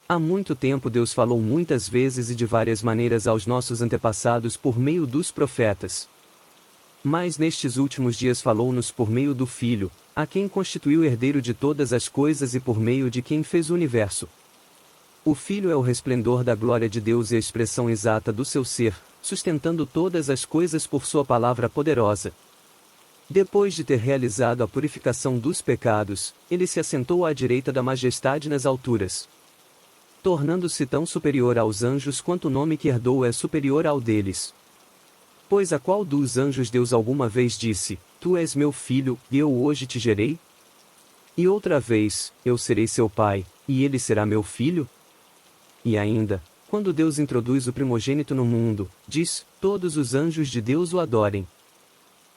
Há muito tempo Deus falou muitas vezes e de várias maneiras aos nossos antepassados por meio dos profetas. Mas nestes últimos dias falou-nos por meio do Filho, a quem constituiu herdeiro de todas as coisas e por meio de quem fez o universo. O Filho é o resplendor da glória de Deus e a expressão exata do seu ser, sustentando todas as coisas por sua palavra poderosa. Depois de ter realizado a purificação dos pecados, ele se assentou à direita da majestade nas alturas, tornando-se tão superior aos anjos quanto o nome que herdou é superior ao deles. Pois a qual dos anjos Deus alguma vez disse, Tu és meu filho, e eu hoje te gerei? E outra vez, eu serei seu pai, e ele será meu filho? E ainda, quando Deus introduz o primogênito no mundo, diz, todos os anjos de Deus o adorem.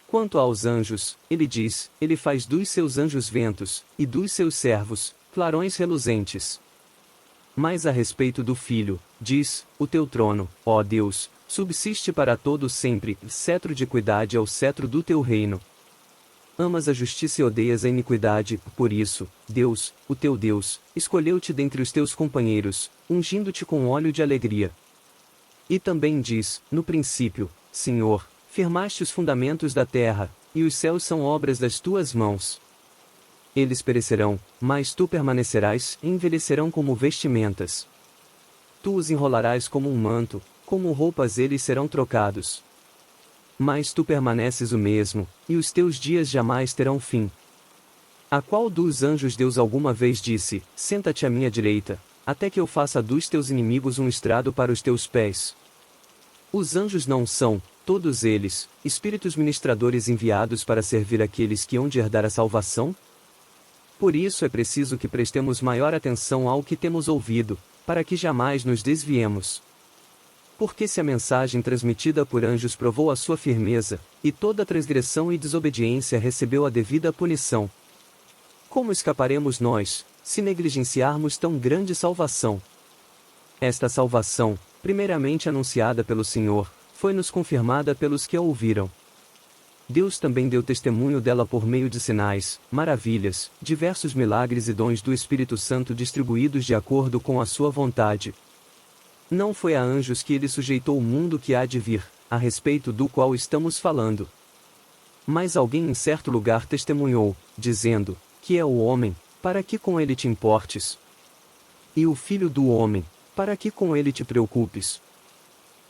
Quanto aos anjos, ele diz, ele faz dos seus anjos ventos, e dos seus servos, clarões reluzentes. Mas a respeito do Filho, diz, o teu trono, ó Deus, subsiste para todo sempre, cetro de equidade é o cetro do teu reino. Amas a justiça e odeias a iniquidade, por isso, Deus, o teu Deus, escolheu-te dentre os teus companheiros, ungindo-te com óleo de alegria. E também diz, no princípio, Senhor, firmaste os fundamentos da terra, e os céus são obras das tuas mãos. Eles perecerão, mas tu permanecerás, e envelhecerão como vestimentas. Tu os enrolarás como um manto, como roupas eles serão trocados. Mas tu permaneces o mesmo, e os teus dias jamais terão fim. A qual dos anjos Deus alguma vez disse, senta-te à minha direita, até que eu faça dos teus inimigos um estrado para os teus pés? Os anjos não são, todos eles, espíritos ministradores enviados para servir aqueles que hão de herdar a salvação? Por isso é preciso que prestemos maior atenção ao que temos ouvido, para que jamais nos desviemos. Porque se a mensagem transmitida por anjos provou a sua firmeza, e toda transgressão e desobediência recebeu a devida punição, como escaparemos nós, se negligenciarmos tão grande salvação? Esta salvação, primeiramente anunciada pelo Senhor, foi-nos confirmada pelos que a ouviram. Deus também deu testemunho dela por meio de sinais, maravilhas, diversos milagres e dons do Espírito Santo distribuídos de acordo com a sua vontade. Não foi a anjos que ele sujeitou o mundo que há de vir, a respeito do qual estamos falando. Mas alguém em certo lugar testemunhou, dizendo, que é o homem, para que com ele te importes? E o filho do homem, para que com ele te preocupes?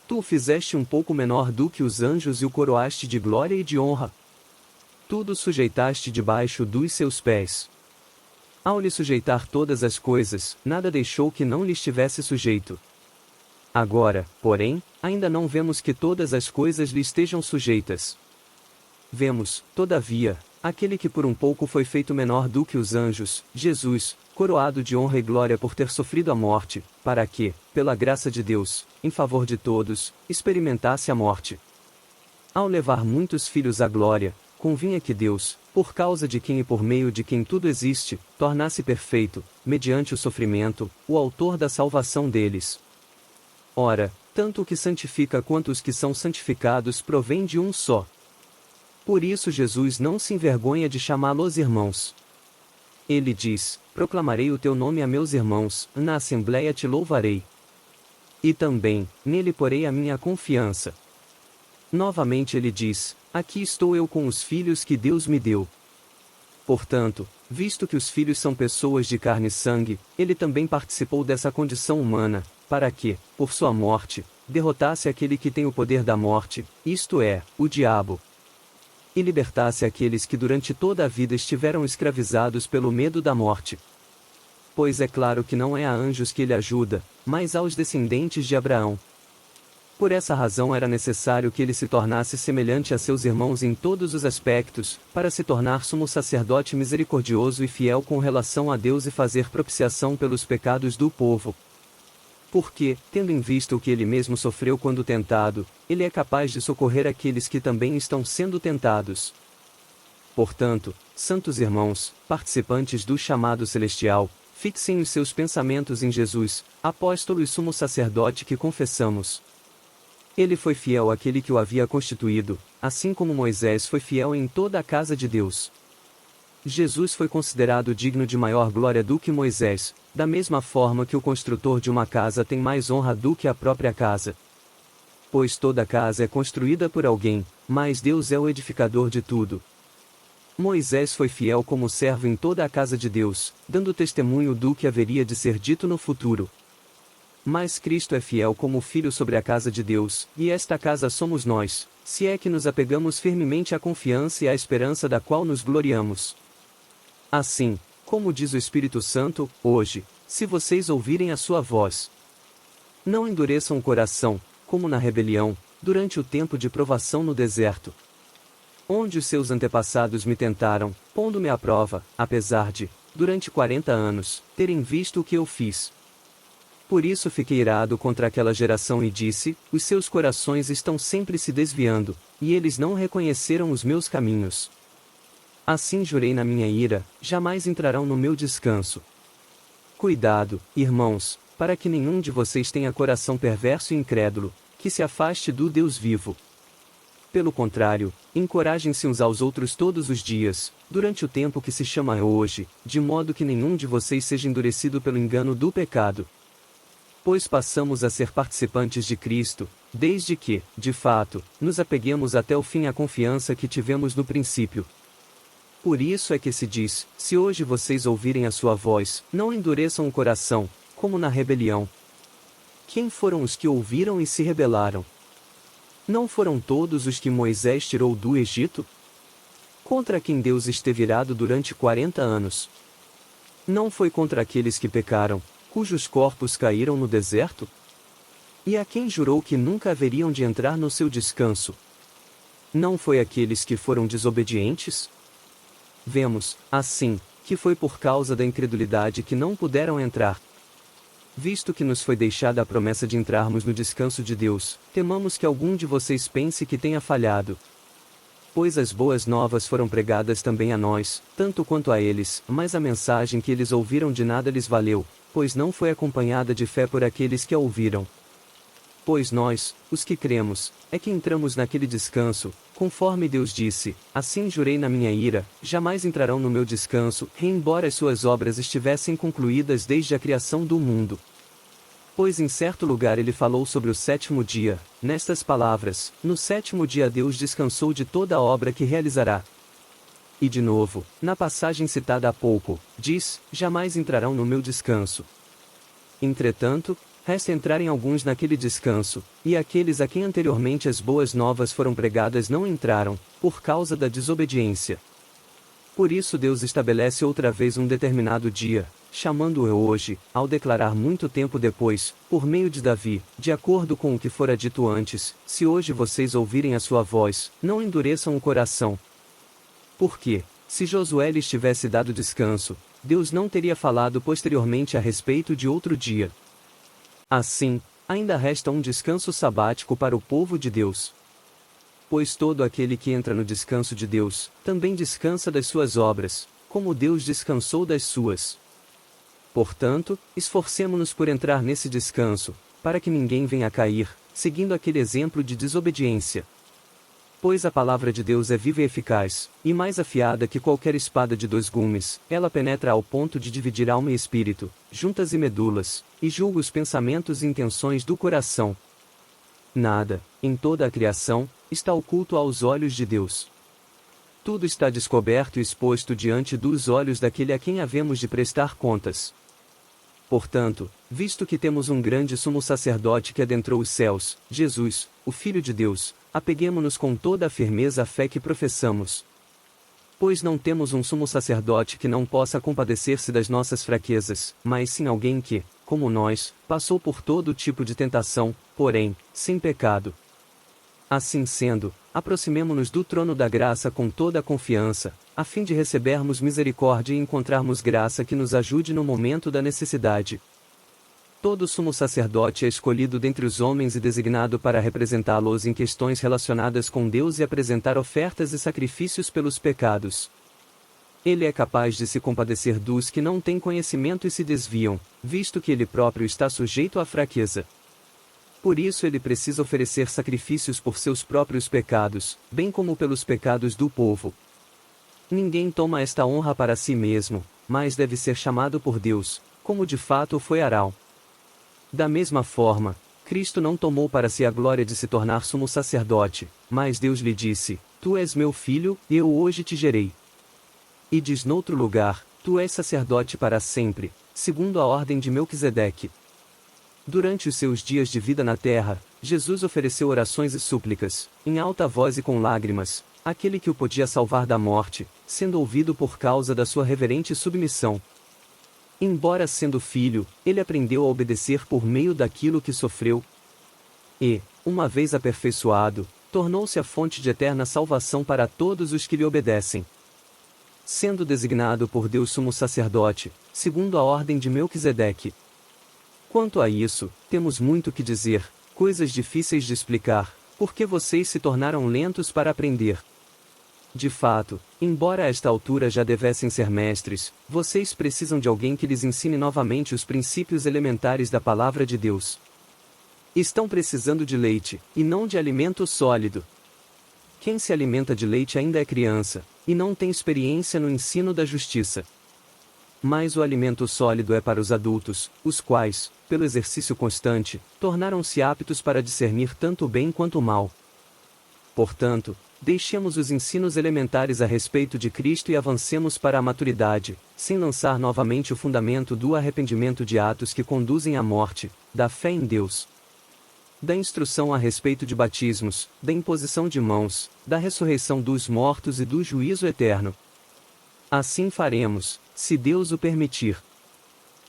Tu o fizeste um pouco menor do que os anjos e o coroaste de glória e de honra. Tudo sujeitaste debaixo dos seus pés. Ao lhe sujeitar todas as coisas, nada deixou que não lhe estivesse sujeito. Agora, porém, ainda não vemos que todas as coisas lhe estejam sujeitas. Vemos, todavia, aquele que por um pouco foi feito menor do que os anjos, Jesus, coroado de honra e glória por ter sofrido a morte, para que, pela graça de Deus, em favor de todos, experimentasse a morte. Ao levar muitos filhos à glória, convinha que Deus, por causa de quem e por meio de quem tudo existe, tornasse perfeito, mediante o sofrimento, o autor da salvação deles. Ora, tanto o que santifica quanto os que são santificados provém de um só. Por isso Jesus não se envergonha de chamá-los irmãos. Ele diz, proclamarei o teu nome a meus irmãos, na assembleia te louvarei. E também, nele porei a minha confiança. Novamente ele diz, aqui estou eu com os filhos que Deus me deu. Portanto, visto que os filhos são pessoas de carne e sangue, ele também participou dessa condição humana, para que, por sua morte, derrotasse aquele que tem o poder da morte, isto é, o diabo, e libertasse aqueles que durante toda a vida estiveram escravizados pelo medo da morte. Pois é claro que não é a anjos que ele ajuda, mas aos descendentes de Abraão. Por essa razão era necessário que ele se tornasse semelhante a seus irmãos em todos os aspectos, para se tornar sumo sacerdote misericordioso e fiel com relação a Deus e fazer propiciação pelos pecados do povo. Porque, tendo em vista o que ele mesmo sofreu quando tentado, ele é capaz de socorrer aqueles que também estão sendo tentados. Portanto, santos irmãos, participantes do chamado celestial, fixem os seus pensamentos em Jesus, apóstolo e sumo sacerdote que confessamos. Ele foi fiel àquele que o havia constituído, assim como Moisés foi fiel em toda a casa de Deus. Jesus foi considerado digno de maior glória do que Moisés, da mesma forma que o construtor de uma casa tem mais honra do que a própria casa. Pois toda casa é construída por alguém, mas Deus é o edificador de tudo. Moisés foi fiel como servo em toda a casa de Deus, dando testemunho do que haveria de ser dito no futuro. Mas Cristo é fiel como filho sobre a casa de Deus, e esta casa somos nós, se é que nos apegamos firmemente à confiança e à esperança da qual nos gloriamos. Assim, como diz o Espírito Santo, hoje, se vocês ouvirem a sua voz, não endureçam o coração, como na rebelião, durante o tempo de provação no deserto, onde os seus antepassados me tentaram, pondo-me à prova, apesar de, durante 40 anos, terem visto o que eu fiz. Por isso fiquei irado contra aquela geração e disse: os seus corações estão sempre se desviando, e eles não reconheceram os meus caminhos. Assim jurei na minha ira: jamais entrarão no meu descanso. Cuidado, irmãos, para que nenhum de vocês tenha coração perverso e incrédulo, que se afaste do Deus vivo. Pelo contrário, encorajem-se uns aos outros todos os dias, durante o tempo que se chama hoje, de modo que nenhum de vocês seja endurecido pelo engano do pecado. Pois passamos a ser participantes de Cristo, desde que, de fato, nos apeguemos até o fim à confiança que tivemos no princípio. Por isso é que se diz: se hoje vocês ouvirem a sua voz, não endureçam o coração, como na rebelião. Quem foram os que ouviram e se rebelaram? Não foram todos os que Moisés tirou do Egito? Contra quem Deus esteve irado durante 40 anos? Não foi contra aqueles que pecaram, cujos corpos caíram no deserto? E a quem jurou que nunca haveriam de entrar no seu descanso? Não foi aqueles que foram desobedientes? Vemos, assim, que foi por causa da incredulidade que não puderam entrar. Visto que nos foi deixada a promessa de entrarmos no descanso de Deus, temamos que algum de vocês pense que tenha falhado. Pois as boas novas foram pregadas também a nós, tanto quanto a eles, mas a mensagem que eles ouviram de nada lhes valeu, pois não foi acompanhada de fé por aqueles que a ouviram. Pois nós, os que cremos, é que entramos naquele descanso, conforme Deus disse: assim jurei na minha ira, jamais entrarão no meu descanso, embora as suas obras estivessem concluídas desde a criação do mundo. Pois em certo lugar ele falou sobre o sétimo dia, nestas palavras: no sétimo dia Deus descansou de toda a obra que realizará. E de novo, na passagem citada há pouco, diz: jamais entrarão no meu descanso. Entretanto, resta entrarem alguns naquele descanso, e aqueles a quem anteriormente as boas novas foram pregadas não entraram, por causa da desobediência. Por isso Deus estabelece outra vez um determinado dia, chamando-o hoje, ao declarar muito tempo depois, por meio de Davi, de acordo com o que fora dito antes: se hoje vocês ouvirem a sua voz, não endureçam o coração. Porque, se Josué lhes tivesse dado descanso, Deus não teria falado posteriormente a respeito de outro dia. Assim, ainda resta um descanso sabático para o povo de Deus. Pois todo aquele que entra no descanso de Deus, também descansa das suas obras, como Deus descansou das suas. Portanto, esforcemo-nos por entrar nesse descanso, para que ninguém venha a cair, seguindo aquele exemplo de desobediência. Pois a palavra de Deus é viva e eficaz, e mais afiada que qualquer espada de 2 gumes, ela penetra ao ponto de dividir alma e espírito, juntas e medulas, e julga os pensamentos e intenções do coração. Nada, em toda a criação, está oculto aos olhos de Deus. Tudo está descoberto e exposto diante dos olhos daquele a quem havemos de prestar contas. Portanto, visto que temos um grande sumo sacerdote que adentrou os céus, Jesus, o Filho de Deus, apeguemo-nos com toda a firmeza à fé que professamos. Pois não temos um sumo sacerdote que não possa compadecer-se das nossas fraquezas, mas sim alguém que, como nós, passou por todo tipo de tentação, porém, sem pecado. Assim sendo, aproximemo-nos do trono da graça com toda a confiança, a fim de recebermos misericórdia e encontrarmos graça que nos ajude no momento da necessidade. Todo sumo sacerdote é escolhido dentre os homens e designado para representá-los em questões relacionadas com Deus e apresentar ofertas e sacrifícios pelos pecados. Ele é capaz de se compadecer dos que não têm conhecimento e se desviam, visto que ele próprio está sujeito à fraqueza. Por isso ele precisa oferecer sacrifícios por seus próprios pecados, bem como pelos pecados do povo. Ninguém toma esta honra para si mesmo, mas deve ser chamado por Deus, como de fato foi Arão. Da mesma forma, Cristo não tomou para si a glória de se tornar sumo sacerdote, mas Deus lhe disse: Tu és meu filho, eu hoje te gerei. E diz noutro lugar: Tu és sacerdote para sempre, segundo a ordem de Melquisedeque. Durante os seus dias de vida na terra, Jesus ofereceu orações e súplicas, em alta voz e com lágrimas, àquele que o podia salvar da morte, sendo ouvido por causa da sua reverente submissão. Embora sendo filho, ele aprendeu a obedecer por meio daquilo que sofreu. E, uma vez aperfeiçoado, tornou-se a fonte de eterna salvação para todos os que lhe obedecem. Sendo designado por Deus sumo sacerdote, segundo a ordem de Melquisedeque. Quanto a isso, temos muito que dizer, coisas difíceis de explicar, porque vocês se tornaram lentos para aprender. De fato, embora a esta altura já devessem ser mestres, vocês precisam de alguém que lhes ensine novamente os princípios elementares da palavra de Deus. Estão precisando de leite, e não de alimento sólido. Quem se alimenta de leite ainda é criança, e não tem experiência no ensino da justiça. Mas o alimento sólido é para os adultos, os quais, pelo exercício constante, tornaram-se aptos para discernir tanto o bem quanto o mal. Portanto, deixemos os ensinos elementares a respeito de Cristo e avancemos para a maturidade, sem lançar novamente o fundamento do arrependimento de atos que conduzem à morte, da fé em Deus, da instrução a respeito de batismos, da imposição de mãos, da ressurreição dos mortos e do juízo eterno. Assim faremos, se Deus o permitir.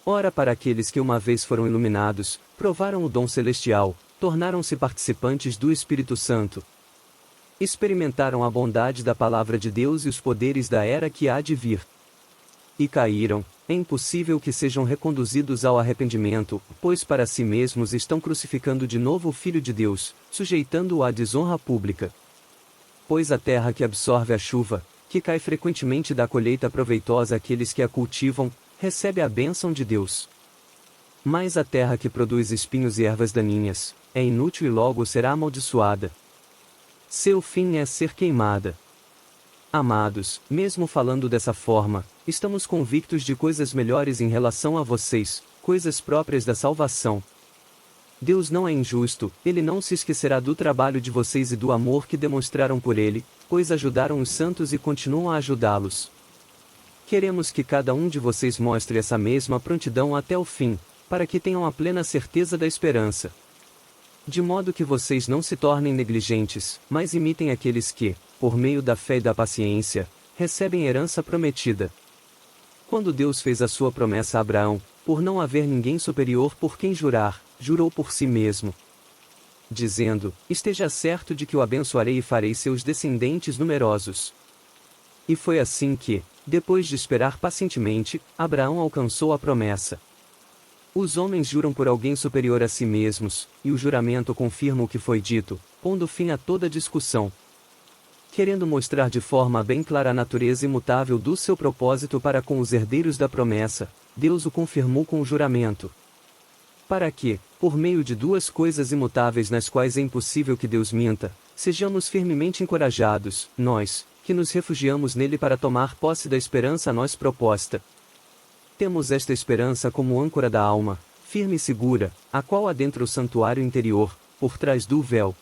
Ora, para aqueles que uma vez foram iluminados, provaram o dom celestial, tornaram-se participantes do Espírito Santo, experimentaram a bondade da palavra de Deus e os poderes da era que há de vir. E caíram, é impossível que sejam reconduzidos ao arrependimento, pois para si mesmos estão crucificando de novo o Filho de Deus, sujeitando-o à desonra pública. Pois a terra que absorve a chuva, que cai frequentemente dá colheita proveitosa àqueles que a cultivam, recebe a bênção de Deus. Mas a terra que produz espinhos e ervas daninhas, é inútil e logo será amaldiçoada. Seu fim é ser queimada. Amados, mesmo falando dessa forma, estamos convictos de coisas melhores em relação a vocês, coisas próprias da salvação. Deus não é injusto, Ele não se esquecerá do trabalho de vocês e do amor que demonstraram por Ele, pois ajudaram os santos e continuam a ajudá-los. Queremos que cada um de vocês mostre essa mesma prontidão até o fim, para que tenham a plena certeza da esperança. De modo que vocês não se tornem negligentes, mas imitem aqueles que, por meio da fé e da paciência, recebem herança prometida. Quando Deus fez a sua promessa a Abraão, por não haver ninguém superior por quem jurar, jurou por si mesmo, dizendo: Esteja certo de que o abençoarei e farei seus descendentes numerosos. E foi assim que, depois de esperar pacientemente, Abraão alcançou a promessa. Os homens juram por alguém superior a si mesmos, e o juramento confirma o que foi dito, pondo fim a toda discussão. Querendo mostrar de forma bem clara a natureza imutável do seu propósito para com os herdeiros da promessa, Deus o confirmou com o juramento. Para que, por meio de duas coisas imutáveis nas quais é impossível que Deus minta, sejamos firmemente encorajados, nós, que nos refugiamos nele para tomar posse da esperança a nós proposta. Temos esta esperança como âncora da alma, firme e segura, a qual adentra o santuário interior, por trás do véu,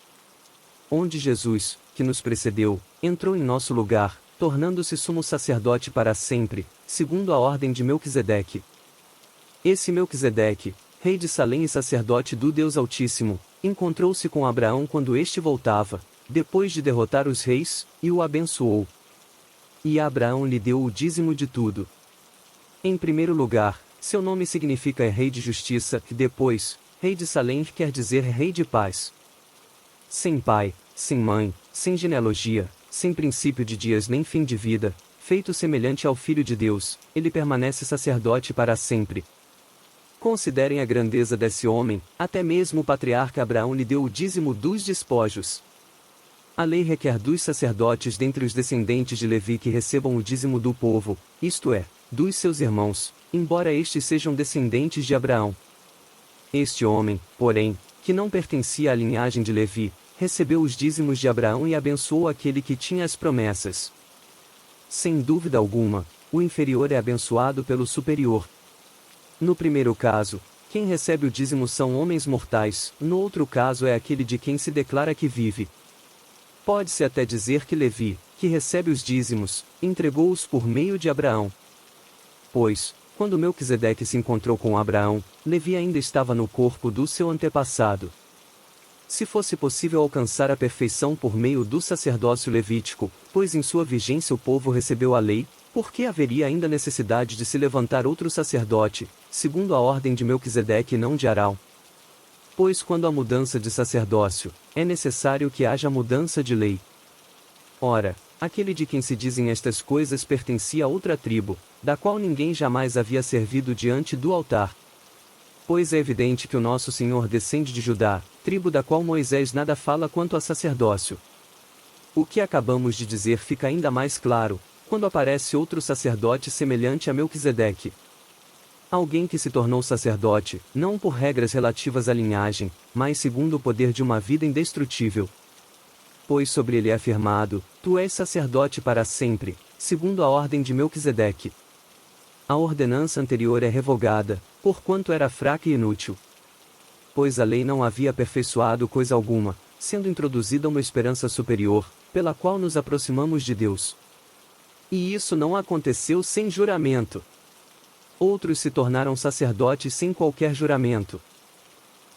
onde Jesus, que nos precedeu, entrou em nosso lugar, tornando-se sumo sacerdote para sempre, segundo a ordem de Melquisedeque. Esse Melquisedeque, rei de Salém e sacerdote do Deus Altíssimo, encontrou-se com Abraão quando este voltava, depois de derrotar os reis, e o abençoou. E Abraão lhe deu o dízimo de tudo. Em primeiro lugar, seu nome significa Rei de Justiça, e depois, Rei de Salém quer dizer Rei de Paz. Sem pai, sem mãe, sem genealogia, sem princípio de dias nem fim de vida, feito semelhante ao Filho de Deus, ele permanece sacerdote para sempre. Considerem a grandeza desse homem, até mesmo o patriarca Abraão lhe deu o dízimo dos despojos. A lei requer dos sacerdotes dentre os descendentes de Levi que recebam o dízimo do povo, isto é, dos seus irmãos, embora estes sejam descendentes de Abraão. Este homem, porém, que não pertencia à linhagem de Levi, recebeu os dízimos de Abraão e abençoou aquele que tinha as promessas. Sem dúvida alguma, o inferior é abençoado pelo superior. No primeiro caso, quem recebe o dízimo são homens mortais, no outro caso é aquele de quem se declara que vive. Pode-se até dizer que Levi, que recebe os dízimos, entregou-os por meio de Abraão. Pois, quando Melquisedeque se encontrou com Abraão, Levi ainda estava no corpo do seu antepassado. Se fosse possível alcançar a perfeição por meio do sacerdócio levítico, pois em sua vigência o povo recebeu a lei, por que haveria ainda necessidade de se levantar outro sacerdote, segundo a ordem de Melquisedeque e não de Arão? Pois quando há mudança de sacerdócio, é necessário que haja mudança de lei. Ora, aquele de quem se dizem estas coisas pertencia a outra tribo, da qual ninguém jamais havia servido diante do altar. Pois é evidente que o nosso Senhor descende de Judá, tribo da qual Moisés nada fala quanto a sacerdócio. O que acabamos de dizer fica ainda mais claro, quando aparece outro sacerdote semelhante a Melquisedeque. Alguém que se tornou sacerdote, não por regras relativas à linhagem, mas segundo o poder de uma vida indestrutível. Pois sobre ele é afirmado, tu és sacerdote para sempre, segundo a ordem de Melquisedeque. A ordenança anterior é revogada, porquanto era fraca e inútil. Pois a lei não havia aperfeiçoado coisa alguma, sendo introduzida uma esperança superior, pela qual nos aproximamos de Deus. E isso não aconteceu sem juramento. Outros se tornaram sacerdotes sem qualquer juramento.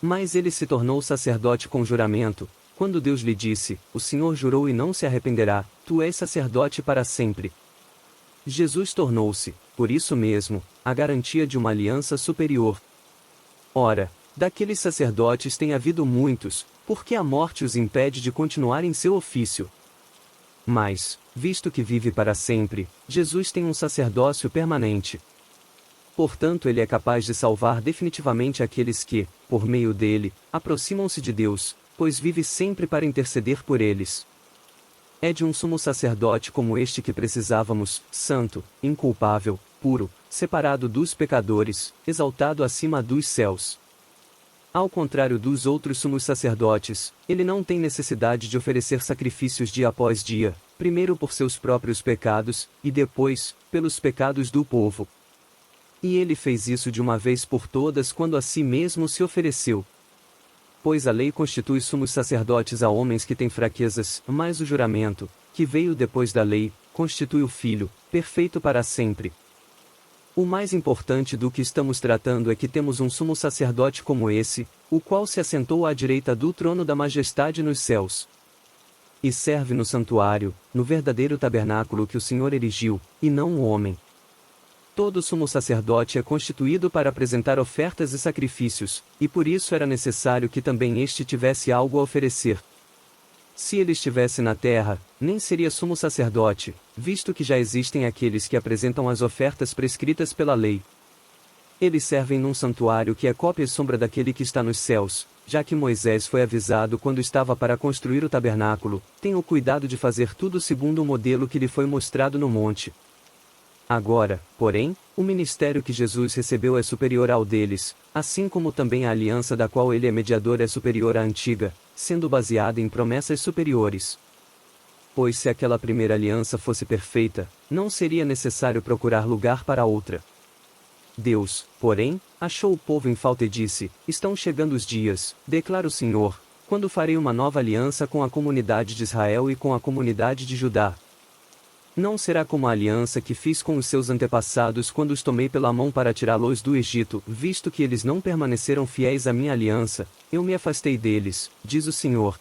Mas ele se tornou sacerdote com juramento, quando Deus lhe disse, o Senhor jurou e não se arrependerá, tu és sacerdote para sempre. Jesus tornou-se, por isso mesmo, a garantia de uma aliança superior. Ora, daqueles sacerdotes tem havido muitos, porque a morte os impede de continuar em seu ofício. Mas, visto que vive para sempre, Jesus tem um sacerdócio permanente. Portanto, ele é capaz de salvar definitivamente aqueles que, por meio dele, aproximam-se de Deus, pois vive sempre para interceder por eles. É de um sumo sacerdote como este que precisávamos, santo, inculpável, puro, separado dos pecadores, exaltado acima dos céus. Ao contrário dos outros sumos sacerdotes, ele não tem necessidade de oferecer sacrifícios dia após dia, primeiro por seus próprios pecados, e depois, pelos pecados do povo. E ele fez isso de uma vez por todas quando a si mesmo se ofereceu. Pois a lei constitui sumos sacerdotes a homens que têm fraquezas, mas o juramento, que veio depois da lei, constitui o Filho, perfeito para sempre. O mais importante do que estamos tratando é que temos um sumo sacerdote como esse, o qual se assentou à direita do trono da majestade nos céus. E serve no santuário, no verdadeiro tabernáculo que o Senhor erigiu, e não o homem. Todo sumo sacerdote é constituído para apresentar ofertas e sacrifícios, e por isso era necessário que também este tivesse algo a oferecer. Se ele estivesse na terra, nem seria sumo sacerdote, visto que já existem aqueles que apresentam as ofertas prescritas pela lei. Eles servem num santuário que é cópia e sombra daquele que está nos céus, já que Moisés foi avisado quando estava para construir o tabernáculo, tenha o cuidado de fazer tudo segundo o modelo que lhe foi mostrado no monte. Agora, porém, o ministério que Jesus recebeu é superior ao deles, assim como também a aliança da qual ele é mediador é superior à antiga, sendo baseada em promessas superiores. Pois se aquela primeira aliança fosse perfeita, não seria necessário procurar lugar para outra. Deus, porém, achou o povo em falta e disse, estão chegando os dias, declara o Senhor, quando farei uma nova aliança com a comunidade de Israel e com a comunidade de Judá. Não será como a aliança que fiz com os seus antepassados quando os tomei pela mão para tirá-los do Egito, visto que eles não permaneceram fiéis à minha aliança, eu me afastei deles, diz o Senhor.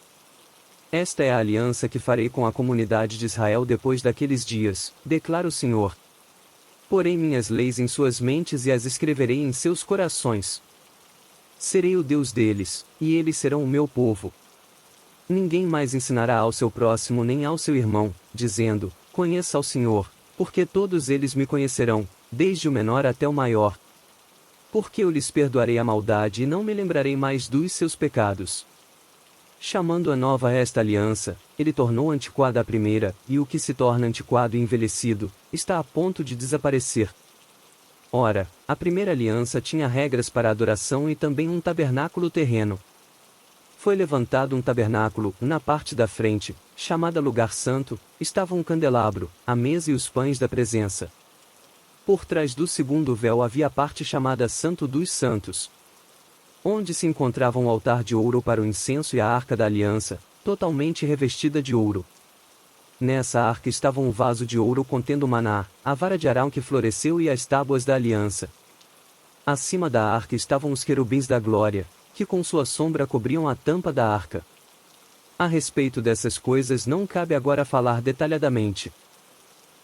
Esta é a aliança que farei com a comunidade de Israel depois daqueles dias, declara o Senhor. Porei minhas leis em suas mentes e as escreverei em seus corações. Serei o Deus deles, e eles serão o meu povo. Ninguém mais ensinará ao seu próximo nem ao seu irmão, dizendo, conheça ao Senhor, porque todos eles me conhecerão, desde o menor até o maior. Porque eu lhes perdoarei a maldade e não me lembrarei mais dos seus pecados. Chamando a nova esta aliança, ele tornou antiquada a primeira, e o que se torna antiquado e envelhecido, está a ponto de desaparecer. Ora, a primeira aliança tinha regras para a adoração e também um tabernáculo terreno. Foi levantado um tabernáculo, na parte da frente, chamada Lugar Santo, estava um candelabro, a mesa e os pães da presença. Por trás do segundo véu havia a parte chamada Santo dos Santos, onde se encontrava um altar de ouro para o incenso e a arca da aliança, totalmente revestida de ouro. Nessa arca estava um vaso de ouro contendo maná, a vara de Arão que floresceu e as tábuas da aliança. Acima da arca estavam os querubins da glória, que com sua sombra cobriam a tampa da arca. A respeito dessas coisas não cabe agora falar detalhadamente.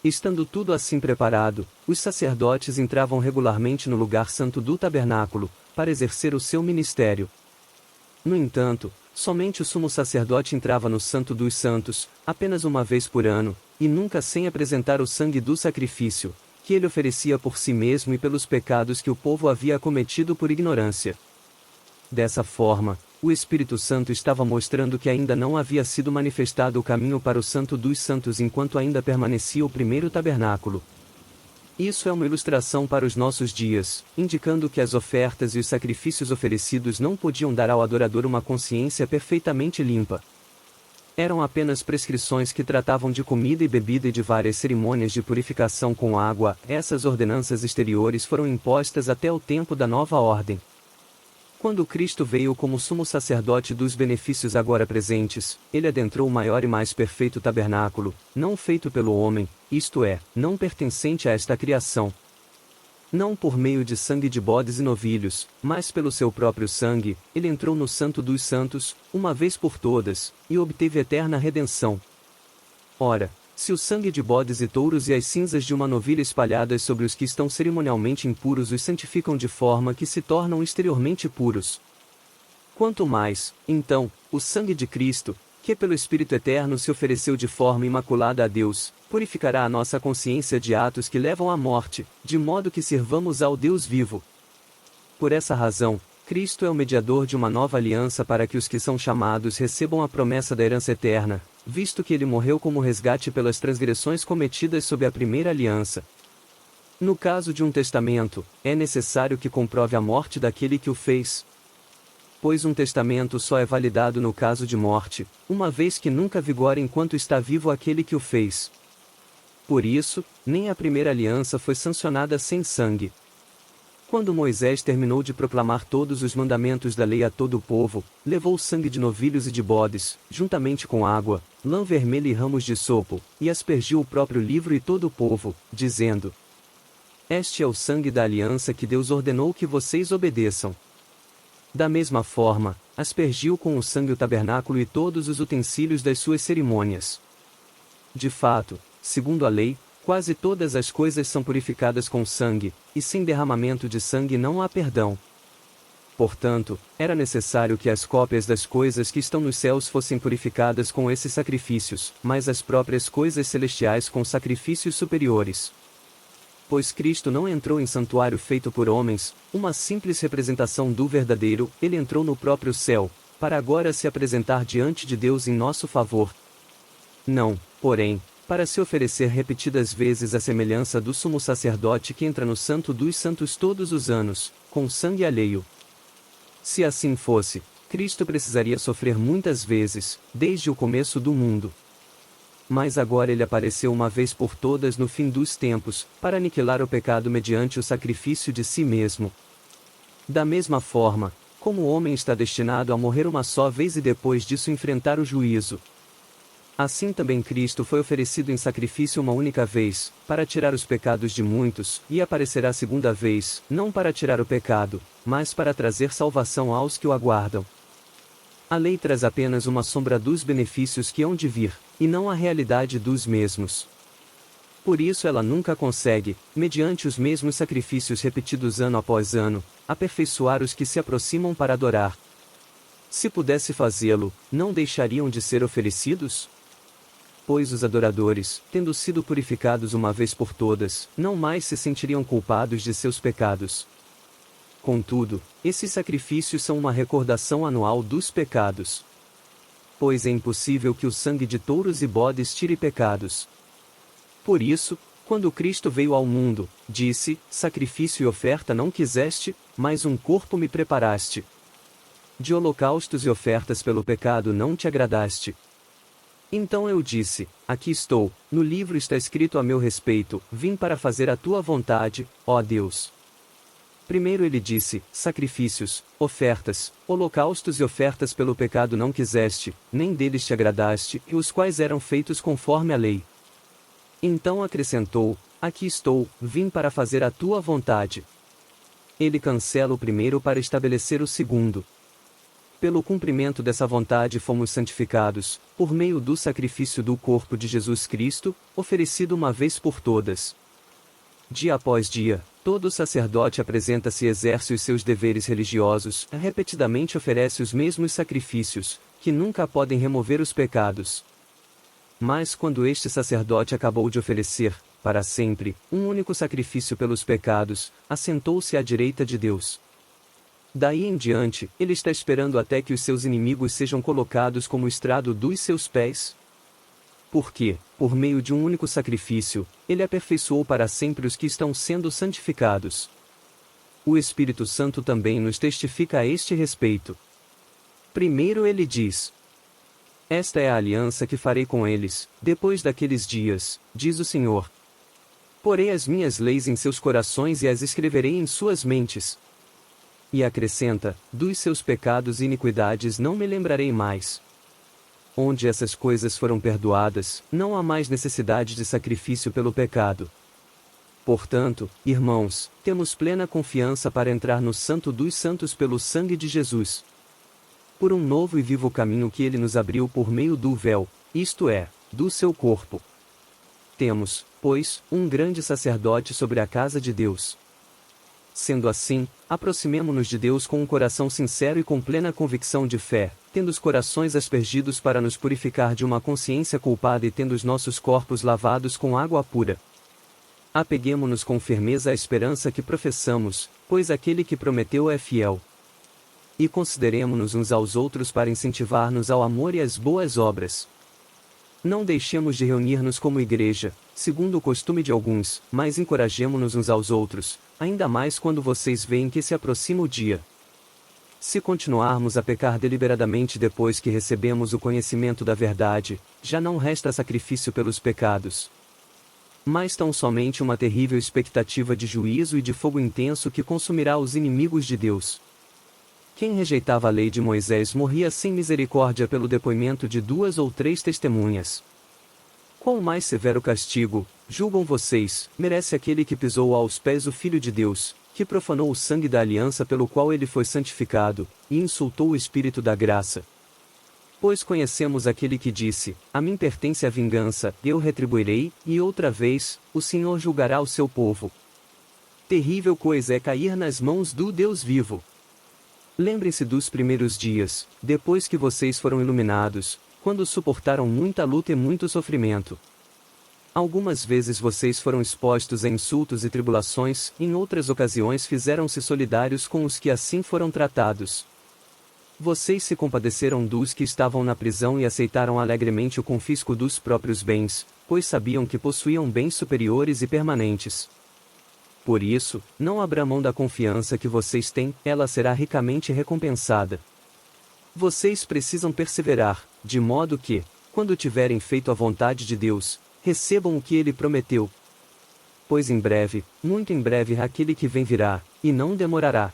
Estando tudo assim preparado, os sacerdotes entravam regularmente no lugar santo do tabernáculo, para exercer o seu ministério. No entanto, somente o sumo sacerdote entrava no Santo dos Santos, apenas uma vez por ano, e nunca sem apresentar o sangue do sacrifício, que ele oferecia por si mesmo e pelos pecados que o povo havia cometido por ignorância. Dessa forma, o Espírito Santo estava mostrando que ainda não havia sido manifestado o caminho para o Santo dos Santos enquanto ainda permanecia o primeiro tabernáculo. Isso é uma ilustração para os nossos dias, indicando que as ofertas e os sacrifícios oferecidos não podiam dar ao adorador uma consciência perfeitamente limpa. Eram apenas prescrições que tratavam de comida e bebida e de várias cerimônias de purificação com água. Essas ordenanças exteriores foram impostas até o tempo da nova ordem. Quando Cristo veio como sumo sacerdote dos benefícios agora presentes, ele adentrou o maior e mais perfeito tabernáculo, não feito pelo homem, isto é, não pertencente a esta criação. Não por meio de sangue de bodes e novilhos, mas pelo seu próprio sangue, ele entrou no Santo dos Santos, uma vez por todas, e obteve eterna redenção. Ora, se o sangue de bodes e touros e as cinzas de uma novilha espalhadas sobre os que estão cerimonialmente impuros os santificam de forma que se tornam exteriormente puros, quanto mais, então, o sangue de Cristo, que pelo Espírito Eterno se ofereceu de forma imaculada a Deus, purificará a nossa consciência de atos que levam à morte, de modo que sirvamos ao Deus vivo. Por essa razão, Cristo é o mediador de uma nova aliança para que os que são chamados recebam a promessa da herança eterna, visto que ele morreu como resgate pelas transgressões cometidas sob a primeira aliança. No caso de um testamento, é necessário que comprove a morte daquele que o fez, pois um testamento só é validado no caso de morte, uma vez que nunca vigora enquanto está vivo aquele que o fez. Por isso, nem a primeira aliança foi sancionada sem sangue. Quando Moisés terminou de proclamar todos os mandamentos da lei a todo o povo, levou sangue de novilhos e de bodes, juntamente com água, lã vermelha e ramos de sopo, e aspergiu o próprio livro e todo o povo, dizendo: Este é o sangue da aliança que Deus ordenou que vocês obedeçam. Da mesma forma, aspergiu com o sangue o tabernáculo e todos os utensílios das suas cerimônias. De fato, segundo a lei, quase todas as coisas são purificadas com sangue, e sem derramamento de sangue não há perdão. Portanto, era necessário que as cópias das coisas que estão nos céus fossem purificadas com esses sacrifícios, mas as próprias coisas celestiais com sacrifícios superiores. Pois Cristo não entrou em santuário feito por homens, uma simples representação do verdadeiro, ele entrou no próprio céu, para agora se apresentar diante de Deus em nosso favor. Não, porém, para se oferecer repetidas vezes à semelhança do sumo sacerdote que entra no Santo dos Santos todos os anos, com sangue alheio. Se assim fosse, Cristo precisaria sofrer muitas vezes, desde o começo do mundo. Mas agora ele apareceu uma vez por todas no fim dos tempos, para aniquilar o pecado mediante o sacrifício de si mesmo. Da mesma forma, como o homem está destinado a morrer uma só vez e depois disso enfrentar o juízo, assim também Cristo foi oferecido em sacrifício uma única vez, para tirar os pecados de muitos, e aparecerá segunda vez, não para tirar o pecado, mas para trazer salvação aos que o aguardam. A lei traz apenas uma sombra dos benefícios que hão de vir, e não a realidade dos mesmos. Por isso ela nunca consegue, mediante os mesmos sacrifícios repetidos ano após ano, aperfeiçoar os que se aproximam para adorar. Se pudesse fazê-lo, não deixariam de ser oferecidos? Pois os adoradores, tendo sido purificados uma vez por todas, não mais se sentiriam culpados de seus pecados. Contudo, esses sacrifícios são uma recordação anual dos pecados. Pois é impossível que o sangue de touros e bodes tire pecados. Por isso, quando Cristo veio ao mundo, disse: Sacrifício e oferta não quiseste, mas um corpo me preparaste. De holocaustos e ofertas pelo pecado não te agradaste. Então eu disse: aqui estou, no livro está escrito a meu respeito, vim para fazer a tua vontade, ó Deus. Primeiro ele disse: sacrifícios, ofertas, holocaustos e ofertas pelo pecado não quiseste, nem deles te agradaste, e os quais eram feitos conforme a lei. Então acrescentou: aqui estou, vim para fazer a tua vontade. Ele cancela o primeiro para estabelecer o segundo. Pelo cumprimento dessa vontade fomos santificados, por meio do sacrifício do corpo de Jesus Cristo, oferecido uma vez por todas. Dia após dia, todo sacerdote apresenta-se e exerce os seus deveres religiosos, repetidamente oferece os mesmos sacrifícios, que nunca podem remover os pecados. Mas quando este sacerdote acabou de oferecer, para sempre, um único sacrifício pelos pecados, assentou-se à direita de Deus. Daí em diante, ele está esperando até que os seus inimigos sejam colocados como estrado dos seus pés. Porque, por meio de um único sacrifício, ele aperfeiçoou para sempre os que estão sendo santificados. O Espírito Santo também nos testifica a este respeito. Primeiro ele diz: esta é a aliança que farei com eles, depois daqueles dias, diz o Senhor. Porei as minhas leis em seus corações e as escreverei em suas mentes. E acrescenta: dos seus pecados e iniquidades não me lembrarei mais. Onde essas coisas foram perdoadas, não há mais necessidade de sacrifício pelo pecado. Portanto, irmãos, temos plena confiança para entrar no Santo dos Santos pelo sangue de Jesus. Por um novo e vivo caminho que ele nos abriu por meio do véu, isto é, do seu corpo. Temos, pois, um grande sacerdote sobre a casa de Deus. Sendo assim, aproximemo-nos de Deus com um coração sincero e com plena convicção de fé, tendo os corações aspergidos para nos purificar de uma consciência culpada e tendo os nossos corpos lavados com água pura. Apeguemo-nos com firmeza à esperança que professamos, pois aquele que prometeu é fiel. E consideremo-nos uns aos outros para incentivar-nos ao amor e às boas obras. Não deixemos de reunir-nos como igreja, segundo o costume de alguns, mas encorajemo-nos uns aos outros, ainda mais quando vocês veem que se aproxima o dia. Se continuarmos a pecar deliberadamente depois que recebemos o conhecimento da verdade, já não resta sacrifício pelos pecados, mas tão somente uma terrível expectativa de juízo e de fogo intenso que consumirá os inimigos de Deus. Quem rejeitava a lei de Moisés morria sem misericórdia pelo depoimento de 2 ou 3 testemunhas. Qual mais severo castigo, julgam vocês, merece aquele que pisou aos pés o Filho de Deus, que profanou o sangue da aliança pelo qual ele foi santificado, e insultou o Espírito da graça? Pois conhecemos aquele que disse: a mim pertence a vingança, eu retribuirei, e outra vez, o Senhor julgará o seu povo. Terrível coisa é cair nas mãos do Deus vivo. Lembrem-se dos primeiros dias, depois que vocês foram iluminados, quando suportaram muita luta e muito sofrimento. Algumas vezes vocês foram expostos a insultos e tribulações, em outras ocasiões fizeram-se solidários com os que assim foram tratados. Vocês se compadeceram dos que estavam na prisão e aceitaram alegremente o confisco dos próprios bens, pois sabiam que possuíam bens superiores e permanentes. Por isso, não abra mão da confiança que vocês têm, ela será ricamente recompensada. Vocês precisam perseverar, de modo que, quando tiverem feito a vontade de Deus, recebam o que ele prometeu. Pois em breve, muito em breve aquele que vem virá, e não demorará.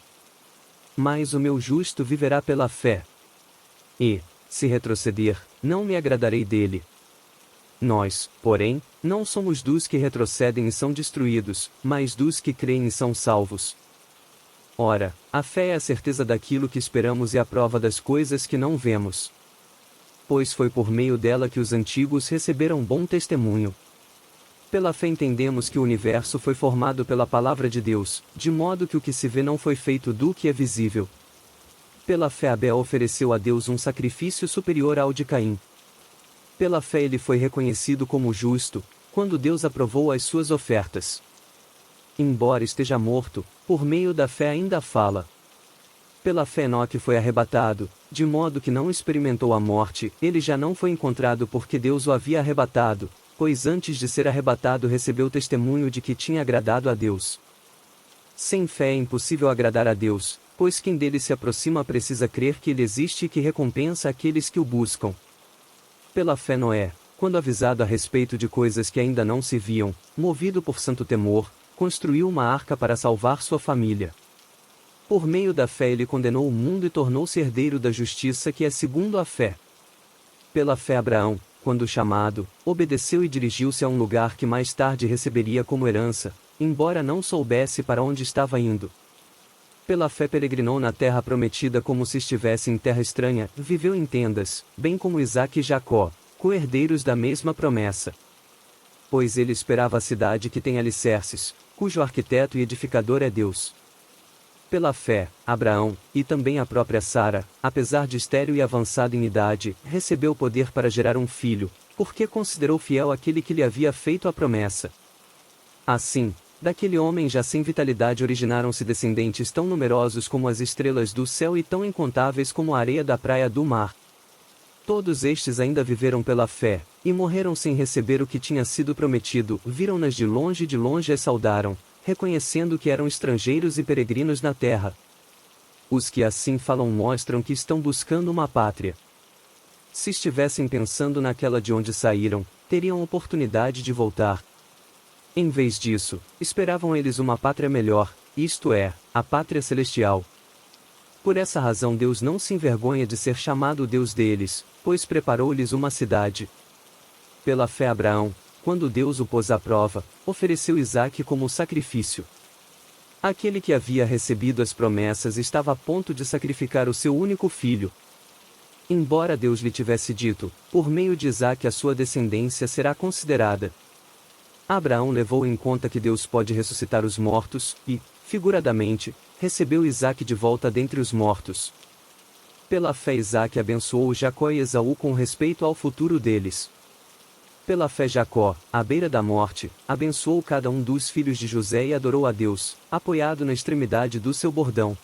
Mas o meu justo viverá pela fé. E, se retroceder, não me agradarei dele. Nós, porém, não somos dos que retrocedem e são destruídos, mas dos que creem e são salvos. Ora, a fé é a certeza daquilo que esperamos e a prova das coisas que não vemos. Pois foi por meio dela que os antigos receberam bom testemunho. Pela fé entendemos que o universo foi formado pela palavra de Deus, de modo que o que se vê não foi feito do que é visível. Pela fé Abel ofereceu a Deus um sacrifício superior ao de Caim. Pela fé ele foi reconhecido como justo, quando Deus aprovou as suas ofertas. Embora esteja morto, por meio da fé ainda fala. Pela fé Enoque foi arrebatado, de modo que não experimentou a morte, ele já não foi encontrado porque Deus o havia arrebatado, pois antes de ser arrebatado recebeu testemunho de que tinha agradado a Deus. Sem fé é impossível agradar a Deus, pois quem dele se aproxima precisa crer que ele existe e que recompensa aqueles que o buscam. Pela fé Noé, quando avisado a respeito de coisas que ainda não se viam, movido por santo temor, construiu uma arca para salvar sua família. Por meio da fé ele condenou o mundo e tornou-se herdeiro da justiça que é segundo a fé. Pela fé Abraão, quando chamado, obedeceu e dirigiu-se a um lugar que mais tarde receberia como herança, embora não soubesse para onde estava indo. Pela fé peregrinou na terra prometida como se estivesse em terra estranha, viveu em tendas, bem como Isaque e Jacó, co-herdeiros da mesma promessa. Pois ele esperava a cidade que tem alicerces, cujo arquiteto e edificador é Deus. Pela fé, Abraão, e também a própria Sara, apesar de estéril e avançado em idade, recebeu poder para gerar um filho, porque considerou fiel aquele que lhe havia feito a promessa. Assim, daquele homem já sem vitalidade originaram-se descendentes tão numerosos como as estrelas do céu e tão incontáveis como a areia da praia do mar. Todos estes ainda viveram pela fé, e morreram sem receber o que tinha sido prometido, viram-nas de longe e de longe as saudaram, reconhecendo que eram estrangeiros e peregrinos na terra. Os que assim falam mostram que estão buscando uma pátria. Se estivessem pensando naquela de onde saíram, teriam oportunidade de voltar. Em vez disso, esperavam eles uma pátria melhor, isto é, a pátria celestial. Por essa razão Deus não se envergonha de ser chamado o Deus deles, pois preparou-lhes uma cidade. Pela fé Abraão, quando Deus o pôs à prova, ofereceu Isaque como sacrifício. Aquele que havia recebido as promessas estava a ponto de sacrificar o seu único filho. Embora Deus lhe tivesse dito, por meio de Isaque a sua descendência será considerada. Abraão levou em conta que Deus pode ressuscitar os mortos, e, figuradamente, recebeu Isaque de volta dentre os mortos. Pela fé Isaque abençoou Jacó e Esaú com respeito ao futuro deles. Pela fé Jacó, à beira da morte, abençoou cada um dos filhos de José e adorou a Deus, apoiado na extremidade do seu bordão.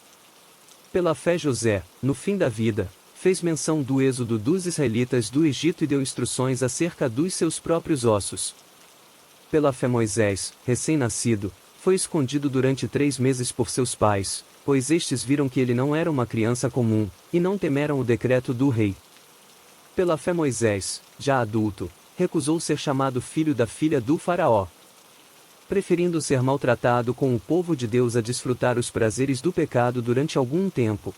Pela fé José, no fim da vida, fez menção do êxodo dos israelitas do Egito e deu instruções acerca dos seus próprios ossos. Pela fé Moisés, recém-nascido, foi escondido durante 3 meses por seus pais, pois estes viram que ele não era uma criança comum, e não temeram o decreto do rei. Pela fé Moisés, já adulto, recusou ser chamado filho da filha do faraó, preferindo ser maltratado com o povo de Deus a desfrutar os prazeres do pecado durante algum tempo.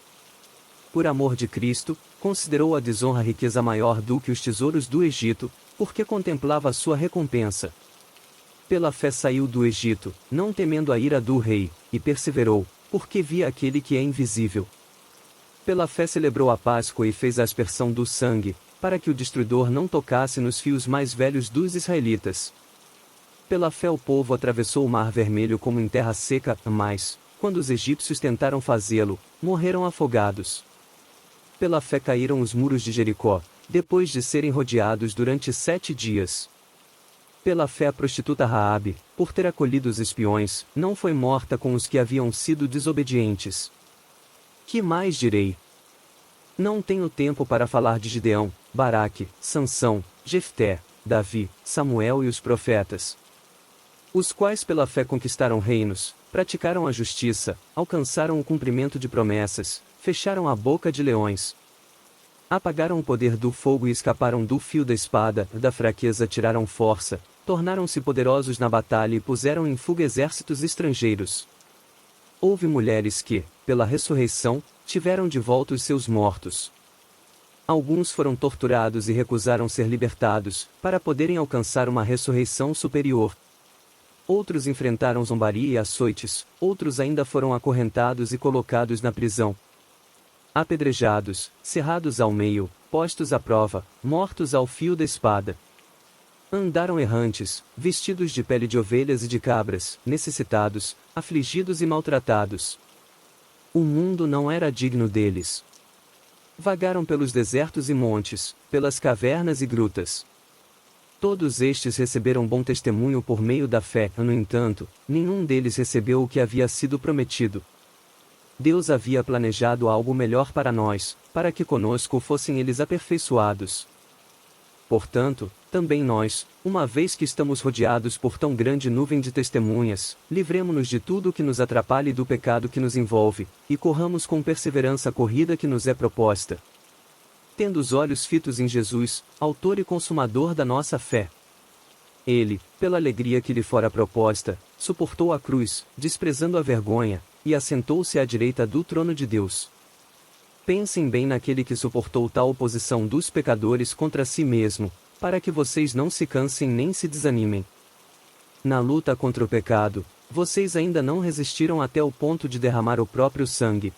Por amor de Cristo, considerou a desonra riqueza maior do que os tesouros do Egito, porque contemplava a sua recompensa. Pela fé saiu do Egito, não temendo a ira do rei, e perseverou, porque via aquele que é invisível. Pela fé celebrou a Páscoa e fez a aspersão do sangue, para que o destruidor não tocasse nos fios mais velhos dos israelitas. Pela fé o povo atravessou o Mar Vermelho como em terra seca, mas, quando os egípcios tentaram fazê-lo, morreram afogados. Pela fé caíram os muros de Jericó, depois de serem rodeados durante 7 dias. Pela fé a prostituta Raabe, por ter acolhido os espiões, não foi morta com os que haviam sido desobedientes. Que mais direi? Não tenho tempo para falar de Gideão, Baraque, Sansão, Jefté, Davi, Samuel e os profetas, os quais pela fé conquistaram reinos, praticaram a justiça, alcançaram o cumprimento de promessas, fecharam a boca de leões, apagaram o poder do fogo e escaparam do fio da espada, da fraqueza tiraram força, tornaram-se poderosos na batalha e puseram em fuga exércitos estrangeiros. Houve mulheres que, pela ressurreição, tiveram de volta os seus mortos. Alguns foram torturados e recusaram ser libertados, para poderem alcançar uma ressurreição superior. Outros enfrentaram zombaria e açoites, outros ainda foram acorrentados e colocados na prisão. Apedrejados, cerrados ao meio, postos à prova, mortos ao fio da espada. Andaram errantes, vestidos de pele de ovelhas e de cabras, necessitados, afligidos e maltratados. O mundo não era digno deles. Vagaram pelos desertos e montes, pelas cavernas e grutas. Todos estes receberam bom testemunho por meio da fé, no entanto, nenhum deles recebeu o que havia sido prometido. Deus havia planejado algo melhor para nós, para que conosco fossem eles aperfeiçoados. Portanto, também nós, uma vez que estamos rodeados por tão grande nuvem de testemunhas, livremo-nos de tudo o que nos atrapalhe e do pecado que nos envolve, e corramos com perseverança a corrida que nos é proposta. Tendo os olhos fitos em Jesus, autor e consumador da nossa fé. Ele, pela alegria que lhe fora proposta, suportou a cruz, desprezando a vergonha, e assentou-se à direita do trono de Deus. Pensem bem naquele que suportou tal oposição dos pecadores contra si mesmo, para que vocês não se cansem nem se desanimem. Na luta contra o pecado, vocês ainda não resistiram até o ponto de derramar o próprio sangue.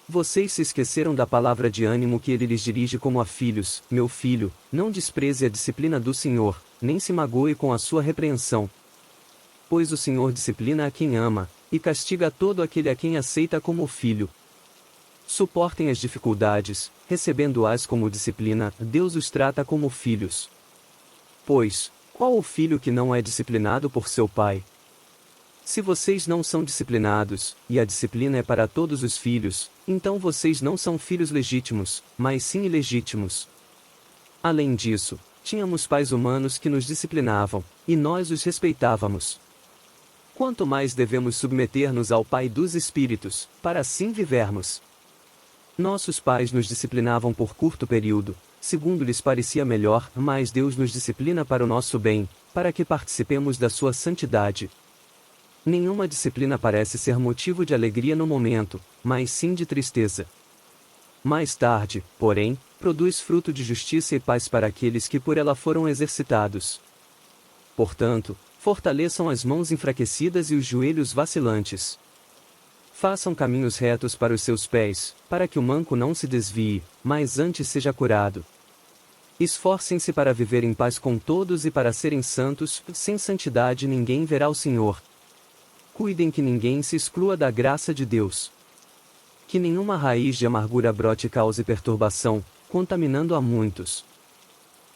Vocês se esqueceram da palavra de ânimo que ele lhes dirige como a filhos: meu filho, não despreze a disciplina do Senhor, nem se magoe com a sua repreensão. Pois o Senhor disciplina a quem ama, e castiga todo aquele a quem aceita como filho. Suportem as dificuldades, recebendo-as como disciplina, Deus os trata como filhos. Pois, qual o filho que não é disciplinado por seu pai? Se vocês não são disciplinados, e a disciplina é para todos os filhos, então vocês não são filhos legítimos, mas sim ilegítimos. Além disso, tínhamos pais humanos que nos disciplinavam, e nós os respeitávamos. Quanto mais devemos submeter-nos ao Pai dos Espíritos, para assim vivermos. Nossos pais nos disciplinavam por curto período, segundo lhes parecia melhor, mas Deus nos disciplina para o nosso bem, para que participemos da sua santidade. Nenhuma disciplina parece ser motivo de alegria no momento, mas sim de tristeza. Mais tarde, porém, produz fruto de justiça e paz para aqueles que por ela foram exercitados. Portanto, fortaleçam as mãos enfraquecidas e os joelhos vacilantes. Façam caminhos retos para os seus pés, para que o manco não se desvie, mas antes seja curado. Esforcem-se para viver em paz com todos e para serem santos, sem santidade ninguém verá o Senhor. Cuidem que ninguém se exclua da graça de Deus. Que nenhuma raiz de amargura brote e cause perturbação, contaminando a muitos.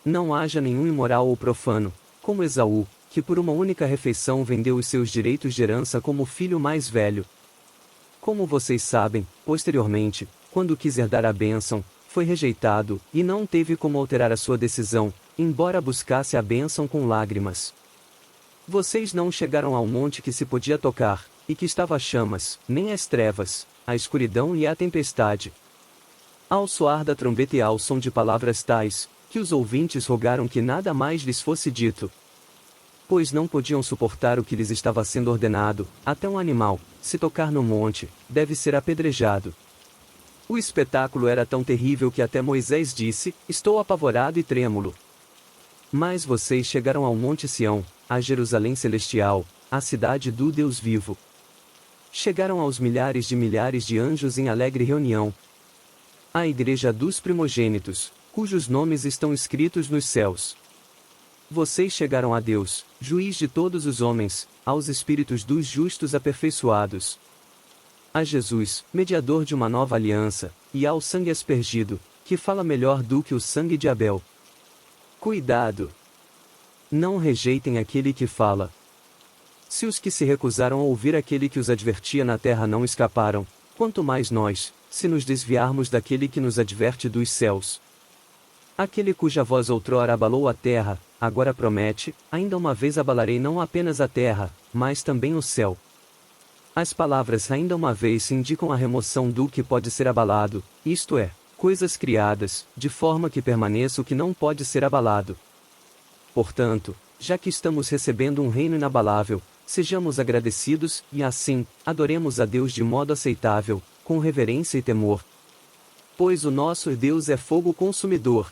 Não haja nenhum imoral ou profano, como Esaú, que por uma única refeição vendeu os seus direitos de herança como filho mais velho. Como vocês sabem, posteriormente, quando quis herdar a bênção, foi rejeitado, e não teve como alterar a sua decisão, embora buscasse a bênção com lágrimas. Vocês não chegaram ao monte que se podia tocar, e que estava a chamas, nem às trevas, à escuridão e à tempestade. Ao soar da trombeta e ao som de palavras tais, que os ouvintes rogaram que nada mais lhes fosse dito. Pois não podiam suportar o que lhes estava sendo ordenado, até um animal, se tocar no monte, deve ser apedrejado. O espetáculo era tão terrível que até Moisés disse: estou apavorado e trêmulo. Mas vocês chegaram ao Monte Sião, a Jerusalém Celestial, a cidade do Deus vivo. Chegaram aos milhares de anjos em alegre reunião. À igreja dos primogênitos, cujos nomes estão escritos nos céus. Vocês chegaram a Deus, juiz de todos os homens, aos espíritos dos justos aperfeiçoados. A Jesus, mediador de uma nova aliança, e ao sangue aspergido, que fala melhor do que o sangue de Abel. Cuidado! Não rejeitem aquele que fala. Se os que se recusaram a ouvir aquele que os advertia na terra não escaparam, quanto mais nós, se nos desviarmos daquele que nos adverte dos céus. Aquele cuja voz outrora abalou a terra, agora promete: ainda uma vez abalarei não apenas a terra, mas também o céu. As palavras ainda uma vez indicam a remoção do que pode ser abalado, isto é, coisas criadas, de forma que permaneça o que não pode ser abalado. Portanto, já que estamos recebendo um reino inabalável, sejamos agradecidos, e assim, adoremos a Deus de modo aceitável, com reverência e temor. Pois o nosso Deus é fogo consumidor.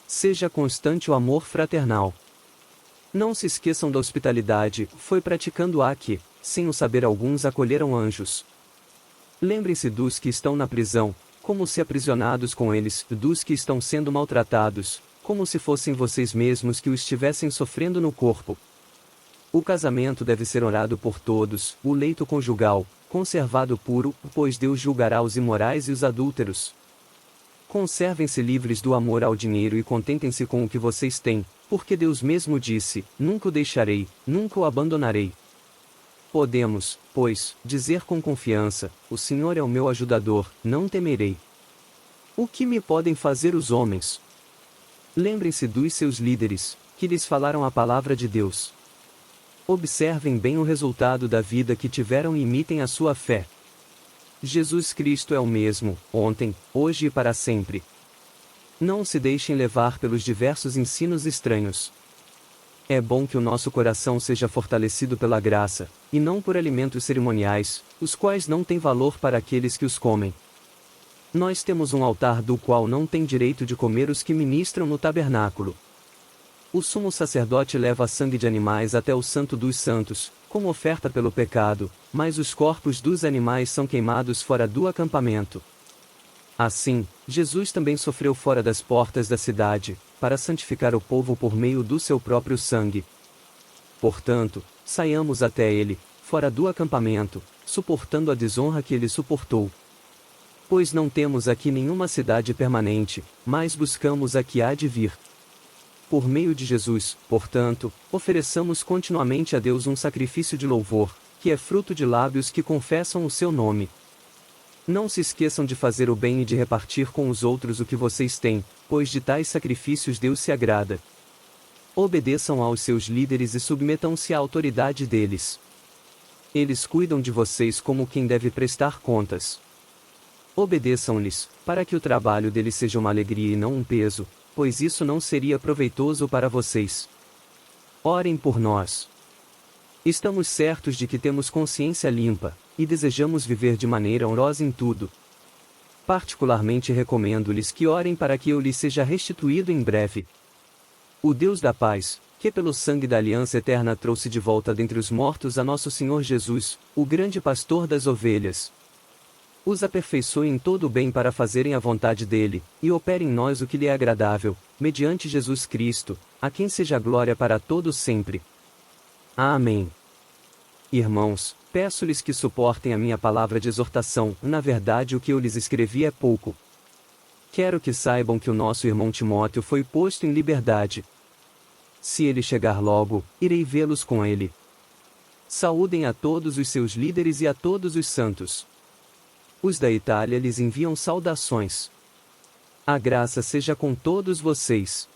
Seja constante o amor fraternal. Não se esqueçam da hospitalidade, foi praticando-a que, sem o saber alguns acolheram anjos. Lembrem-se dos que estão na prisão, como se aprisionados com eles, dos que estão sendo maltratados, como se fossem vocês mesmos que o estivessem sofrendo no corpo. O casamento deve ser orado por todos, o leito conjugal, conservado puro, pois Deus julgará os imorais e os adúlteros. Conservem-se livres do amor ao dinheiro e contentem-se com o que vocês têm, porque Deus mesmo disse: nunca o deixarei, nunca o abandonarei. Podemos, pois, dizer com confiança: o Senhor é o meu ajudador, não temerei. O que me podem fazer os homens? Lembrem-se dos seus líderes, que lhes falaram a palavra de Deus. Observem bem o resultado da vida que tiveram e imitem a sua fé. Jesus Cristo é o mesmo, ontem, hoje e para sempre. Não se deixem levar pelos diversos ensinos estranhos. É bom que o nosso coração seja fortalecido pela graça, e não por alimentos cerimoniais, os quais não têm valor para aqueles que os comem. Nós temos um altar do qual não tem direito de comer os que ministram no tabernáculo. O sumo sacerdote leva sangue de animais até o Santo dos Santos, como oferta pelo pecado, mas os corpos dos animais são queimados fora do acampamento. Assim, Jesus também sofreu fora das portas da cidade, para santificar o povo por meio do seu próprio sangue. Portanto, saiamos até ele, fora do acampamento, suportando a desonra que ele suportou. Pois não temos aqui nenhuma cidade permanente, mas buscamos a que há de vir. Por meio de Jesus, portanto, ofereçamos continuamente a Deus um sacrifício de louvor, que é fruto de lábios que confessam o seu nome. Não se esqueçam de fazer o bem e de repartir com os outros o que vocês têm, pois de tais sacrifícios Deus se agrada. Obedeçam aos seus líderes e submetam-se à autoridade deles. Eles cuidam de vocês como quem deve prestar contas. Obedeçam-lhes, para que o trabalho deles seja uma alegria e não um peso, pois isso não seria proveitoso para vocês. Orem por nós. Estamos certos de que temos consciência limpa, e desejamos viver de maneira honrosa em tudo. Particularmente recomendo-lhes que orem para que eu lhes seja restituído em breve. O Deus da paz, que pelo sangue da aliança eterna trouxe de volta dentre os mortos a nosso Senhor Jesus, o grande pastor das ovelhas, os aperfeiçoe em todo o bem para fazerem a vontade dele, e opere em nós o que lhe é agradável, mediante Jesus Cristo, a quem seja glória para todos sempre. Amém. Irmãos, peço-lhes que suportem a minha palavra de exortação, na verdade o que eu lhes escrevi é pouco. Quero que saibam que o nosso irmão Timóteo foi posto em liberdade. Se ele chegar logo, irei vê-los com ele. Saúdem a todos os seus líderes e a todos os santos. Os da Itália lhes enviam saudações. A graça seja com todos vocês.